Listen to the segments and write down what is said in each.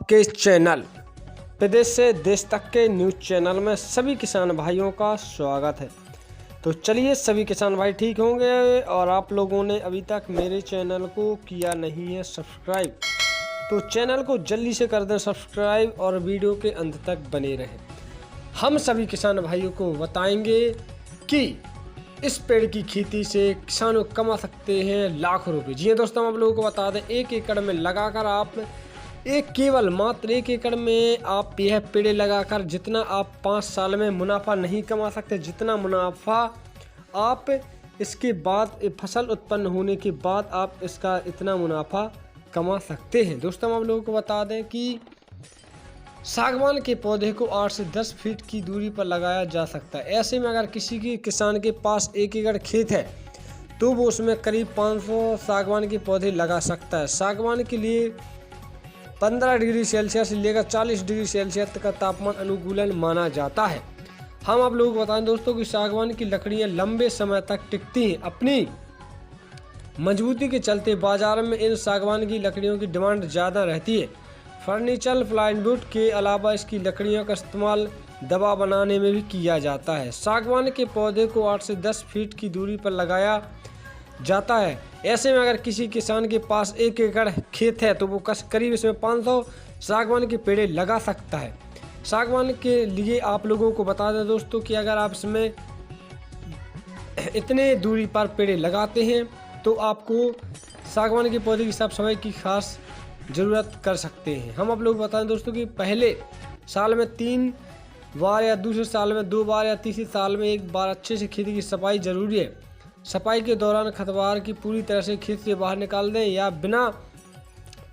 आपके चैनल प्रदेश से देश तक के न्यूज़ चैनल में सभी किसान भाइयों का स्वागत है। तो चलिए, सभी किसान भाई ठीक होंगे और आप लोगों ने अभी तक मेरे चैनल को किया नहीं है सब्सक्राइब, तो चैनल को जल्दी से कर दें सब्सक्राइब और वीडियो के अंत तक बने रहें। हम सभी किसान भाइयों को बताएंगे कि इस पेड़ की खेती से किसानों कमा सकते हैं लाखों रुपए। जी दोस्तों, हम आप लोगों को बता दें, 1 एकड़ में लगाकर आप केवल मात्र 1 एकड़ में आप यह पेड़ लगाकर जितना आप 5 साल में मुनाफा नहीं कमा सकते, जितना मुनाफा आप इसके बाद फसल उत्पन्न होने के बाद आप इसका इतना मुनाफा कमा सकते हैं। दोस्तों, हम आप लोगों को बता दें कि सागवान के पौधे को 8 से 10 फीट की दूरी पर लगाया जा सकता है। ऐसे में अगर किसी किसान के पास 1 एकड़ खेत है तो वो उसमें करीब 500 सागवान के पौधे लगा सकता है। सागवान के लिए 15 डिग्री सेल्सियस से लेकर 40 डिग्री सेल्सियस तक का तापमान अनुकूलन माना जाता है। हम आप लोगों को बताएं दोस्तों कि सागवान की लकड़ियां लंबे समय तक टिकती हैं। अपनी मजबूती के चलते बाजार में इन सागवान की लकड़ियों की डिमांड ज़्यादा रहती है। फर्नीचर प्लाईवुड के अलावा इसकी लकड़ियों का इस्तेमाल दवा बनाने में भी किया जाता है। सागवान के पौधे को 8 से 10 फीट की दूरी पर लगाया जाता है। ऐसे में अगर किसी किसान के पास 1 एकड़ खेत है तो वो करीब इसमें 500 सागवान के पेड़ लगा सकता है। सागवान के लिए आप लोगों को बता दें दोस्तों कि अगर आप इसमें इतने दूरी पर पेड़ लगाते हैं तो आपको सागवान के पौधे की साफ सफाई की खास ज़रूरत कर सकते हैं। हम आप लोग बताएं दोस्तों कि पहले साल में 3 बार या दूसरे साल में 2 बार या तीसरे साल में 1 बार अच्छे से खेती की सफाई जरूरी है। सफाई के दौरान खरपतवार की पूरी तरह से खेत से बाहर निकाल दें या बिना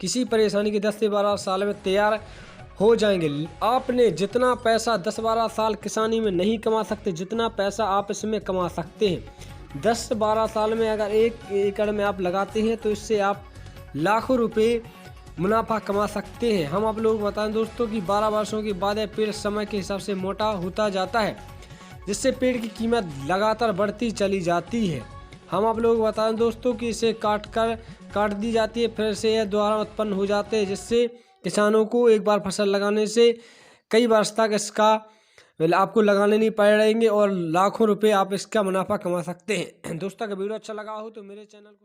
किसी परेशानी के 10 से 12 साल में तैयार हो जाएंगे। आपने जितना पैसा 10-12 साल किसानी में नहीं कमा सकते, जितना पैसा आप इसमें कमा सकते हैं 10 से 12 साल में अगर 1 एकड़ में आप लगाते हैं तो इससे आप लाखों रुपए मुनाफा कमा सकते हैं। हम आप लोग बताएं दोस्तों कि 12 वर्षों के बाद यह पेड़ समय के हिसाब से मोटा होता जाता है, जिससे पेड़ की कीमत लगातार बढ़ती चली जाती है। हम आप लोग बताएं दोस्तों कि इसे काट दी जाती है, फिर से यह दोबारा उत्पन्न हो जाते हैं, जिससे किसानों को एक बार फसल लगाने से कई वर्ष तक इसका आपको लगाने नहीं पड़ेंगे और लाखों रुपए आप इसका मुनाफा कमा सकते हैं। दोस्तों, अगर वीडियो अच्छा लगा हो तो मेरे चैनल को